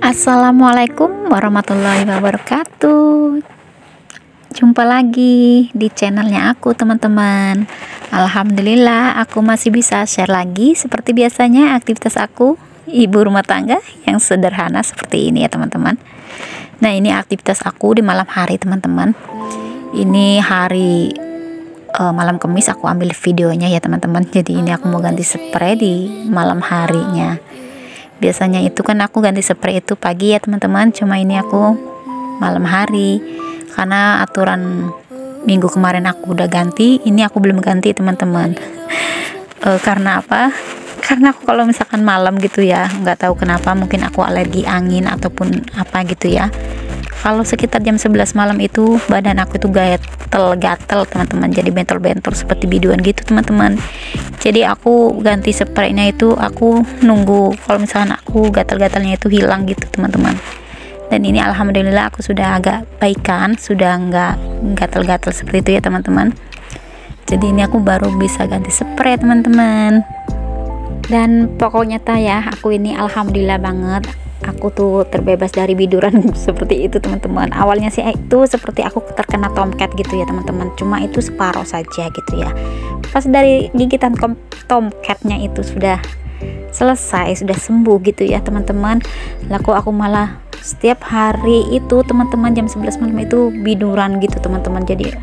Assalamualaikum warahmatullahi wabarakatuh. Jumpa lagi di channelnya aku, teman-teman. Alhamdulillah aku masih bisa share lagi seperti biasanya aktivitas aku ibu rumah tangga yang sederhana seperti ini ya, teman-teman. Nah, ini aktivitas aku di malam hari, teman-teman. Ini hari malam Kamis aku ambil videonya ya, teman-teman. Jadi ini aku mau ganti spray di malam harinya. Biasanya itu kan aku ganti spray itu pagi ya, teman-teman. Cuma ini aku malam hari karena aturan minggu kemarin aku udah ganti, ini aku belum ganti, teman-teman. Karena apa? Karena aku kalau misalkan malam gitu ya, nggak tahu kenapa, mungkin aku alergi angin ataupun apa gitu ya. Kalau sekitar jam 11 malam itu badan aku itu gatel-gatel, teman-teman. Jadi bentol-bentol seperti biduan gitu, teman-teman. Jadi aku ganti spraynya itu aku nunggu kalau misalkan aku gatal-gatalnya itu hilang gitu, teman-teman. Dan ini alhamdulillah aku sudah agak baikan, sudah nggak gatal-gatal seperti itu ya, teman-teman. Jadi ini aku baru bisa ganti spray, teman-teman. Dan pokoknya ya, aku ini alhamdulillah banget, aku tuh terbebas dari biduran seperti itu, teman-teman. Awalnya sih itu seperti aku terkena tomcat gitu ya, teman-teman. Cuma itu separuh saja gitu ya. Pas dari gigitan tomcatnya itu sudah selesai, sudah sembuh gitu ya, teman-teman. Laku aku malah setiap hari itu, teman-teman, jam 11 malam itu biduran gitu, teman-teman. Jadi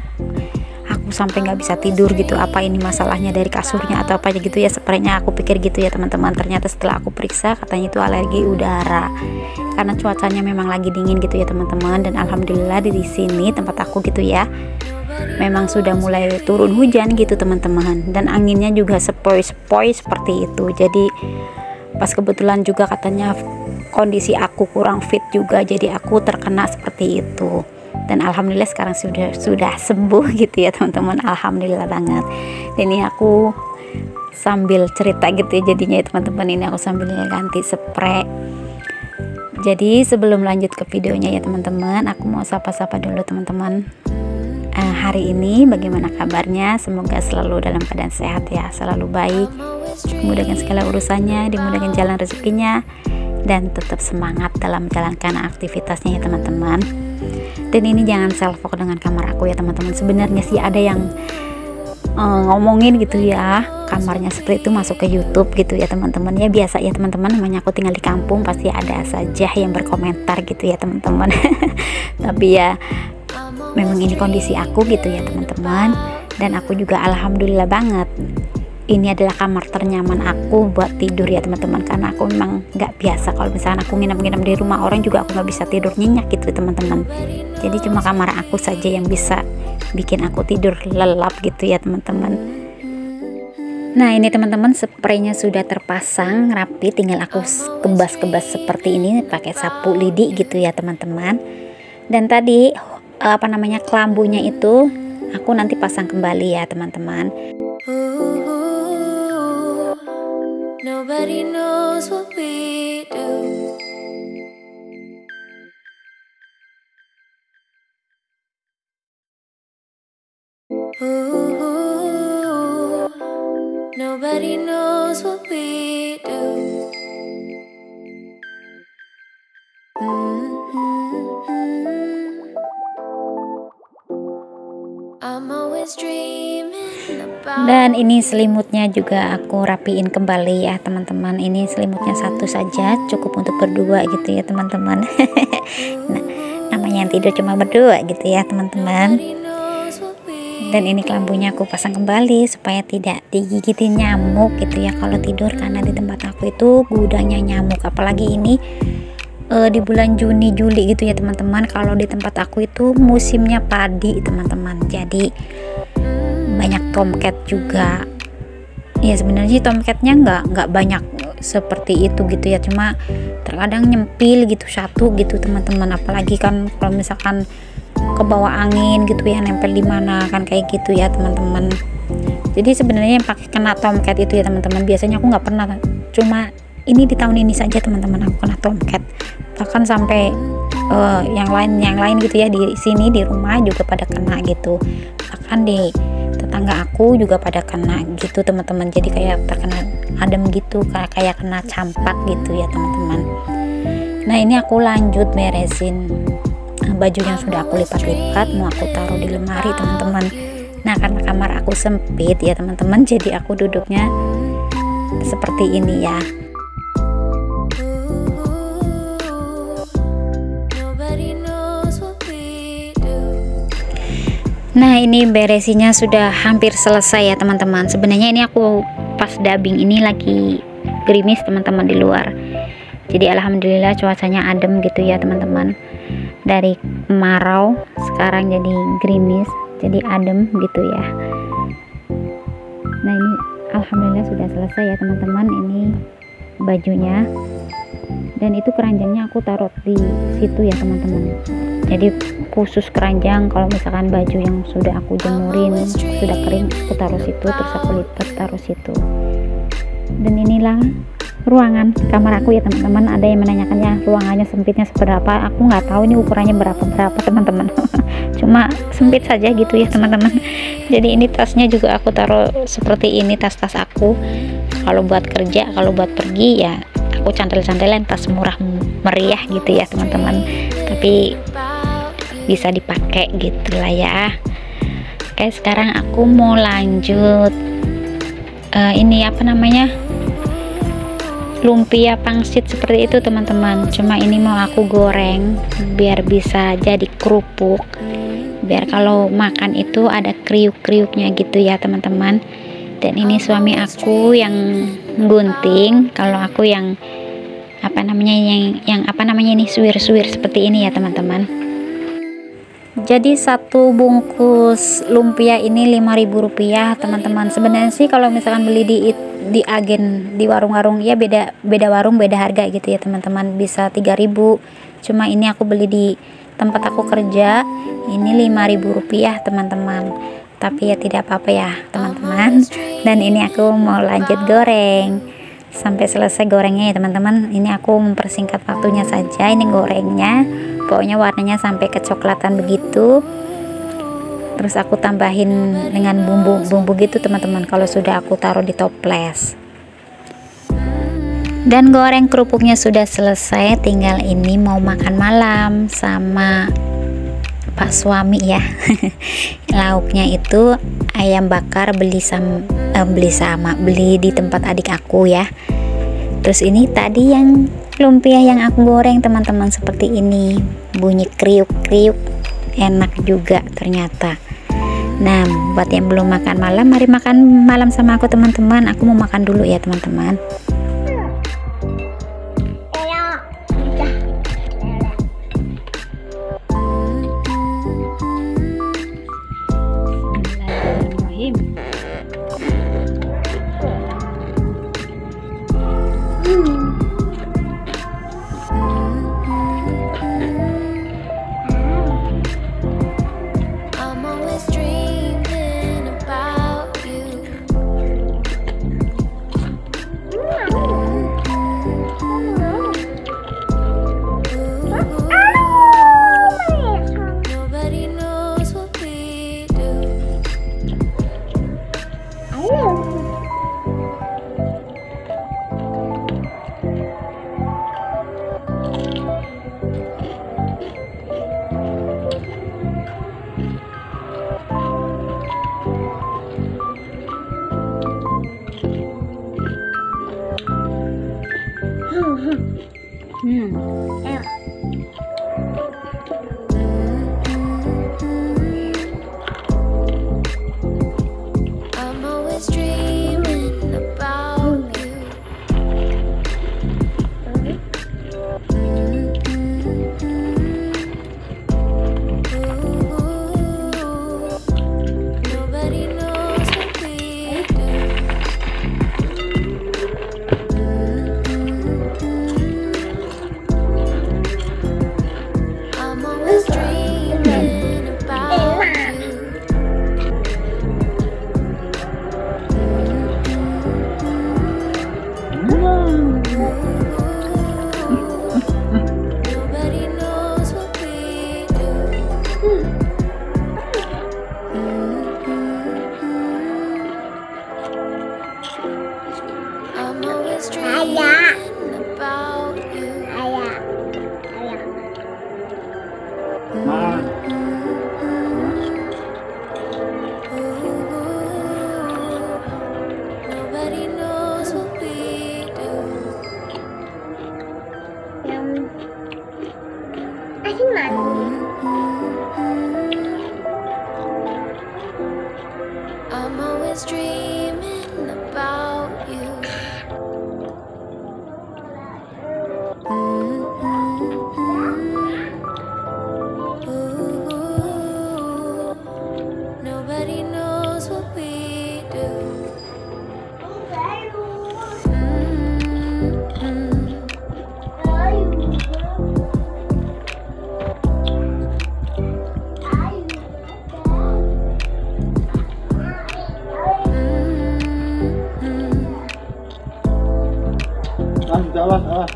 aku sampai nggak bisa tidur gitu. Apa ini masalahnya dari kasurnya atau apa gitu ya, spraynya, aku pikir gitu ya, teman-teman. Ternyata setelah aku periksa katanya itu alergi udara karena cuacanya memang lagi dingin gitu ya, teman-teman. Dan alhamdulillah di sini tempat aku gitu ya, memang sudah mulai turun hujan gitu, teman-teman. Dan anginnya juga sepoi-sepoi seperti itu. Jadi pas kebetulan juga katanya kondisi aku kurang fit juga, jadi aku terkena seperti itu. Dan alhamdulillah sekarang sudah sembuh gitu ya, teman-teman. Alhamdulillah banget. Dan ini aku sambil cerita gitu ya jadinya ya, teman-teman. Ini aku sambil ganti spray. Jadi sebelum lanjut ke videonya ya, teman-teman, aku mau sapa-sapa dulu, teman-teman. Hari ini bagaimana kabarnya? Semoga selalu dalam keadaan sehat ya, selalu baik, dimudahkan segala urusannya, dimudahkan jalan rezekinya, dan tetap semangat dalam menjalankan aktivitasnya ya, teman-teman. Dan ini jangan selfie dengan kamar aku ya, teman-teman. Sebenarnya sih ada yang ngomongin gitu ya, kamarnya seperti itu masuk ke YouTube gitu ya, teman-teman. Ya biasa ya, teman-teman, namanya aku tinggal di kampung, pasti ada saja yang berkomentar gitu ya, teman-teman. Tapi ya memang ini kondisi aku gitu ya, teman-teman. Dan aku juga alhamdulillah banget, ini adalah kamar ternyaman aku buat tidur ya, teman-teman. Karena aku memang nggak biasa kalau misalnya aku nginep-nginep di rumah orang juga aku nggak bisa tidur nyenyak gitu, teman-teman. Jadi cuma kamar aku saja yang bisa bikin aku tidur lelap gitu ya, teman-teman. Nah, ini teman-teman, spraynya sudah terpasang rapi, tinggal aku kebas-kebas seperti ini pakai sapu lidi gitu ya, teman-teman. Dan tadi kelambunya itu aku nanti pasang kembali ya, teman-teman. Nobody knows what we do. Nobody knows what we do. I'm always dreaming. Dan ini selimutnya juga aku rapiin kembali ya, teman-teman. Ini selimutnya satu saja, cukup untuk berdua gitu ya, teman-teman. Nah, namanya yang tidur cuma berdua gitu ya, teman-teman. Dan ini kelambunya aku pasang kembali supaya tidak digigitin nyamuk gitu ya kalau tidur, karena di tempat aku itu gudangnya nyamuk. Apalagi ini di bulan Juni Juli gitu ya, teman-teman. Kalau di tempat aku itu musimnya padi, teman-teman. Jadi banyak tomcat juga ya. Sebenarnya tomcatnya nggak banyak seperti itu gitu ya, cuma terkadang nyempil gitu satu gitu, teman-teman. Apalagi kan kalau misalkan ke bawah angin gitu ya, nempel di mana kan kayak gitu ya, teman-teman. Jadi sebenarnya yang pakai kena tomcat itu ya, teman-teman, biasanya aku nggak pernah. Cuma ini di tahun ini saja, teman-teman, aku kena tomcat. Bahkan sampai yang lain gitu ya, di sini di rumah juga pada kena gitu. Bahkan di tetangga aku juga pada kena gitu, teman-teman. Jadi kayak terkena adem gitu, kayak kena campak gitu ya, teman-teman. Nah ini aku lanjut beresin baju yang sudah aku lipat-lipat, mau aku taruh di lemari teman-teman. Nah karena kamar aku sempit ya teman-teman, jadi aku duduknya seperti ini ya. Nah ini beresinya sudah hampir selesai ya teman-teman. Sebenarnya ini aku pas dubbing ini lagi gerimis teman-teman di luar. Jadi alhamdulillah cuacanya adem gitu ya teman-teman. Dari kemarau sekarang jadi gerimis, jadi adem gitu ya. Nah ini alhamdulillah sudah selesai ya teman-teman, ini bajunya. Dan itu keranjangnya aku taruh di situ ya teman-teman. Jadi khusus keranjang, kalau misalkan baju yang sudah aku jemurin sudah kering aku taruh situ, terus aku lipat taruh situ. Dan inilah ruangan kamar aku ya teman-teman. Ada yang menanyakannya ruangannya sempitnya seberapa, aku nggak tahu ini ukurannya berapa teman-teman. Cuma sempit saja gitu ya teman-teman. Jadi ini tasnya juga aku taruh seperti ini, tas-tas aku kalau buat kerja, kalau buat pergi ya aku cantel-cantelan tas murah meriah gitu ya teman-teman, tapi bisa dipakai gitu lah ya. Oke sekarang aku mau lanjut ini apa namanya, lumpia pangsit seperti itu teman-teman. Cuma ini mau aku goreng biar bisa jadi kerupuk, biar kalau makan itu ada kriuk-kriuknya gitu ya teman-teman. Dan ini suami aku yang gunting, kalau aku yang apa namanya, yang apa namanya ini, suwir-suwir seperti ini ya teman-teman. Jadi satu bungkus lumpia ini Rp5.000 teman-teman. Sebenarnya sih kalau misalkan beli di agen, di warung-warung ya beda warung beda harga gitu ya teman-teman, bisa 3.000. Cuma ini aku beli di tempat aku kerja ini Rp5.000 teman-teman. Tapi ya tidak apa-apa ya teman-teman. Dan ini aku mau lanjut goreng sampai selesai gorengnya ya teman-teman. Ini aku mempersingkat waktunya saja ini gorengnya. Pokoknya warnanya sampai kecoklatan begitu. Terus aku tambahin dengan bumbu-bumbu gitu teman-teman, kalau sudah aku taruh di toples. Dan goreng kerupuknya sudah selesai, tinggal ini mau makan malam sama Pak suami ya. Lauknya itu ayam bakar beli di tempat adik aku ya. Terus ini tadi yang lumpia yang aku goreng teman-teman, seperti ini bunyi kriuk-kriuk, enak juga ternyata. Nah buat yang belum makan malam, mari makan malam sama aku teman-teman. Aku mau makan dulu ya teman-teman. I'm always dreaming about you. Nobody knows what we do. I'm always dreaming about you. Nobody knows what we do. I'm always dreaming about you. Awas, awas.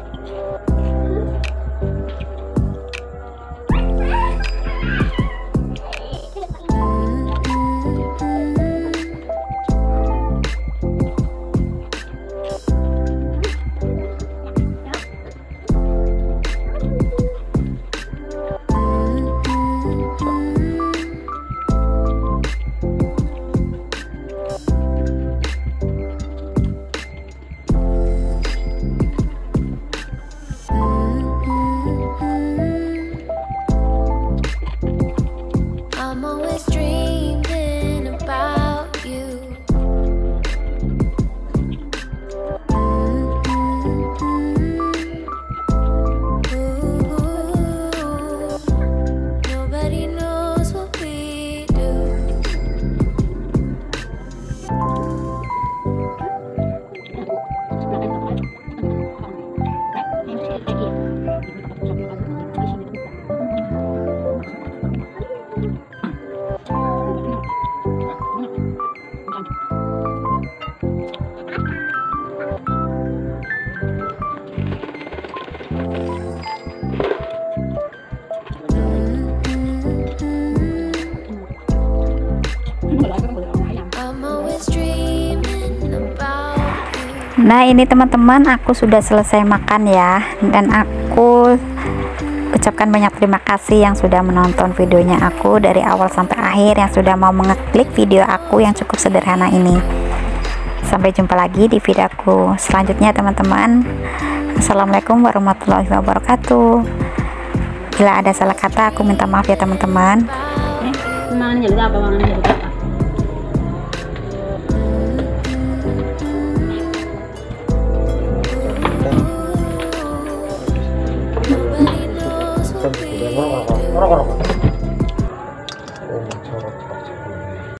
I'm always dreaming about you. Ooh, nobody knows what we do. I'm always dreaming about you. Nah, ini teman-teman, aku sudah selesai makan ya, dan aku ucapkan banyak terima kasih yang sudah menonton videonya aku dari awal sampai akhir, yang sudah mau mengeklik video aku yang cukup sederhana ini. Sampai jumpa lagi di video aku selanjutnya teman-teman. Assalamualaikum warahmatullahi wabarakatuh. Bila ada salah kata aku minta maaf ya teman-teman. Mangan apa?